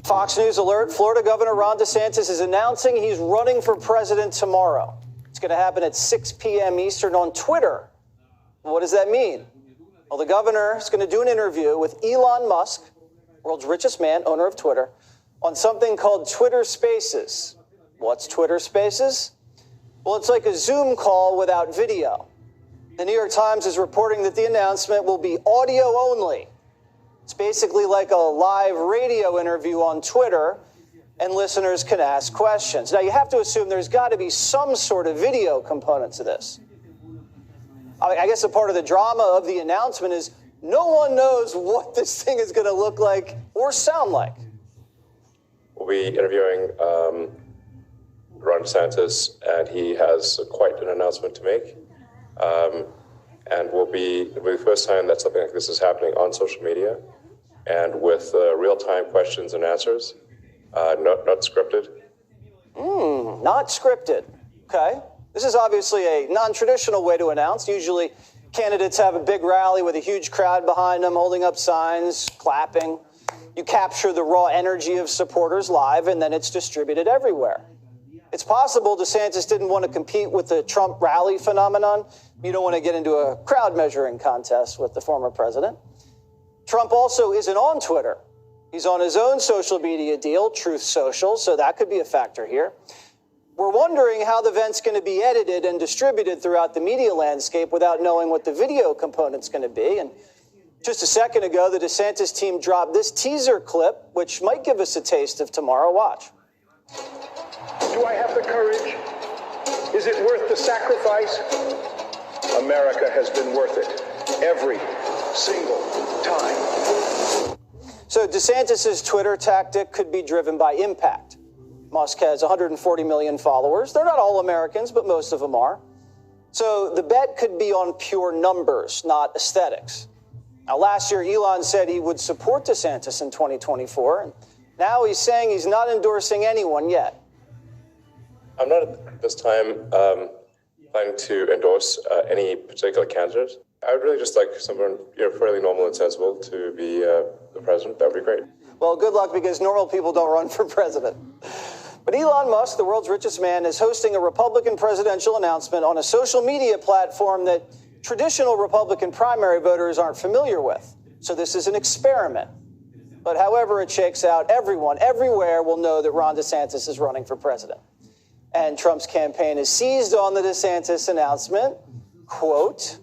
Fox News alert, Florida Governor Ron DeSantis is announcing he's running for president tomorrow. It's going to happen at 6 p.m. Eastern on Twitter. What does that mean? Well, the governor is going to do an interview with Elon Musk, world's richest man, owner of Twitter, on something called Twitter Spaces. What's Twitter Spaces? Well, it's like a Zoom call without video. The New York Times is reporting that the announcement will be audio only. It's basically like a live radio interview on Twitter, and listeners can ask questions. Now, you have to assume there's got to be some sort of video component to this. I guess a part of the drama of the announcement is no one knows what this thing is going to look like or sound like. We'll be interviewing Ron DeSantis, and he has quite an announcement to make. And it'll be the first time that something like this is happening on social media, and with real-time questions and answers, not scripted. Not scripted. Okay. This is obviously a non-traditional way to announce. Usually candidates have a big rally with a huge crowd behind them, holding up signs, clapping. You capture the raw energy of supporters live, and then it's distributed everywhere. It's possible DeSantis didn't want to compete with the Trump rally phenomenon. You don't want to get into a crowd measuring contest with the former president. Trump also isn't on Twitter. He's on his own social media deal, Truth Social, so that could be a factor here. We're wondering how the event's going to be edited and distributed throughout the media landscape without knowing what the video component's going to be. And just a second ago, the DeSantis team dropped this teaser clip, which might give us a taste of tomorrow. Watch. Do I have the courage? Is it worth the sacrifice? America has been worth it every single time. So DeSantis' Twitter tactic could be driven by impact. Musk has 140 million followers. They're not all Americans, but most of them are. So the bet could be on pure numbers, not aesthetics. Now, last year, Elon said he would support DeSantis in 2024. And now he's saying he's not endorsing anyone yet. I'm not at this time planning to endorse any particular candidate. I would really just like someone fairly normal and sensible to be the president. That would be great. Well, good luck, because normal people don't run for president. But Elon Musk, the world's richest man, is hosting a Republican presidential announcement on a social media platform that traditional Republican primary voters aren't familiar with. So this is an experiment. But however it shakes out, everyone, everywhere will know that Ron DeSantis is running for president. And Trump's campaign has seized on the DeSantis announcement. Quote,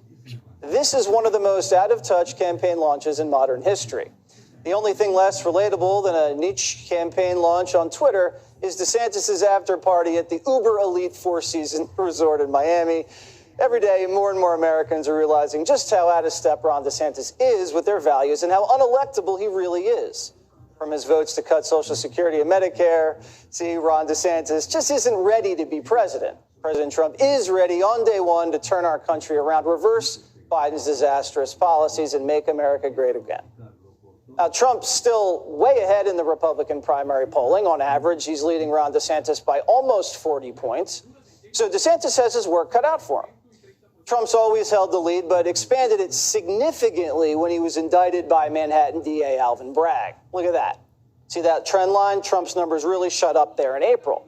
"This is one of the most out-of-touch campaign launches in modern history. The only thing less relatable than a niche campaign launch on Twitter is DeSantis' after party at the uber elite four-season resort in Miami. Every day, more and more Americans are realizing just how out of step Ron DeSantis is with their values and how unelectable he really is. From his votes to cut Social Security and Medicare, see, Ron DeSantis just isn't ready to be president. President Trump is ready on day one to turn our country around, reverse Biden's disastrous policies, and make America great again." Now, Trump's still way ahead in the Republican primary polling. On average, he's leading Ron DeSantis by almost 40 points. So DeSantis has his work cut out for him. Trump's always held the lead, but expanded it significantly when he was indicted by Manhattan DA Alvin Bragg. Look at that. See that trend line? Trump's numbers really shut up there in April.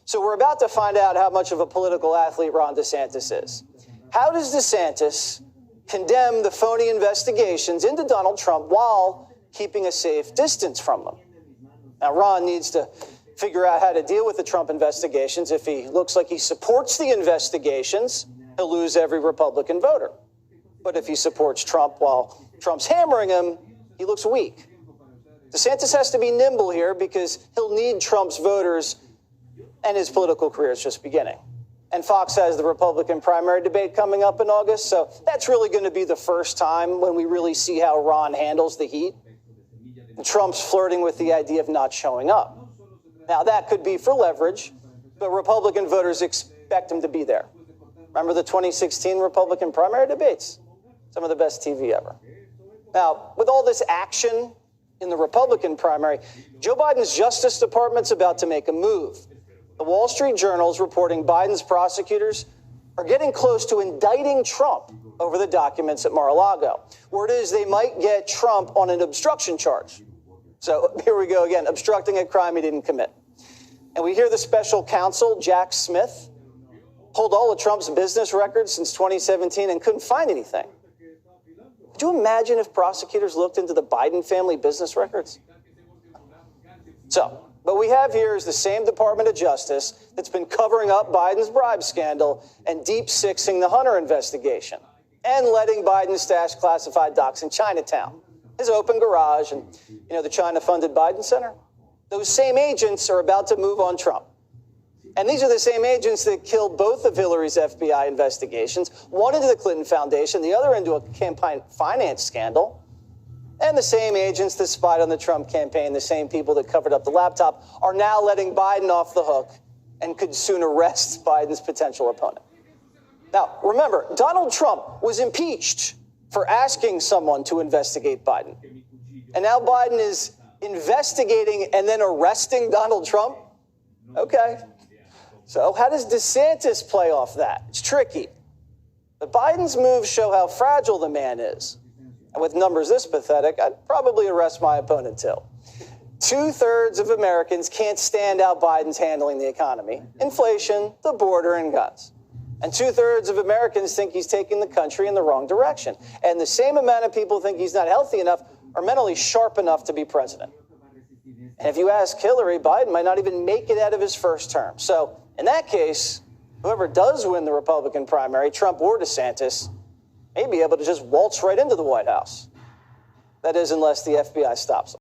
So we're about to find out how much of a political athlete Ron DeSantis is. How does DeSantis condemn the phony investigations into Donald Trump while keeping a safe distance from them? Now, Ron needs to figure out how to deal with the Trump investigations. If he looks like he supports the investigations, he'll lose every Republican voter. But if he supports Trump while Trump's hammering him, he looks weak. DeSantis has to be nimble here, because he'll need Trump's voters, and his political career is just beginning. And Fox has the Republican primary debate coming up in August, so that's really going to be the first time when we really see how Ron handles the heat. And Trump's flirting with the idea of not showing up. Now, that could be for leverage, but Republican voters expect him to be there. Remember the 2016 Republican primary debates? Some of the best TV ever. Now, with all this action in the Republican primary, Joe Biden's Justice Department's about to make a move. The Wall Street Journal is reporting Biden's prosecutors are getting close to indicting Trump over the documents at Mar-a-Lago. Word is they might get Trump on an obstruction charge. So here we go again, obstructing a crime he didn't commit. And we hear the special counsel, Jack Smith, pulled all of Trump's business records since 2017 and couldn't find anything. Could you imagine if prosecutors looked into the Biden family business records? So, what we have here is the same Department of Justice that's been covering up Biden's bribe scandal and deep-sixing the Hunter investigation and letting Biden stash classified docs in Chinatown, his open garage, and, the China-funded Biden Center. Those same agents are about to move on Trump. And these are the same agents that killed both of Hillary's FBI investigations, one into the Clinton Foundation, the other into a campaign finance scandal. And the same agents that spied on the Trump campaign, the same people that covered up the laptop, are now letting Biden off the hook and could soon arrest Biden's potential opponent. Now, remember, Donald Trump was impeached for asking someone to investigate Biden. And now Biden is investigating and then arresting Donald Trump? Okay. So how does DeSantis play off that? It's tricky. But Biden's moves show how fragile the man is. And with numbers this pathetic, I'd probably arrest my opponent too. 2/3 of Americans can't stand how Biden's handling the economy, inflation, the border, and guns. And 2/3 of Americans think he's taking the country in the wrong direction. And the same amount of people think he's not healthy enough or mentally sharp enough to be president. And if you ask Hillary, Biden might not even make it out of his first term. So in that case, whoever does win the Republican primary, Trump or DeSantis, may be able to just waltz right into the White House. That is, unless the FBI stops them.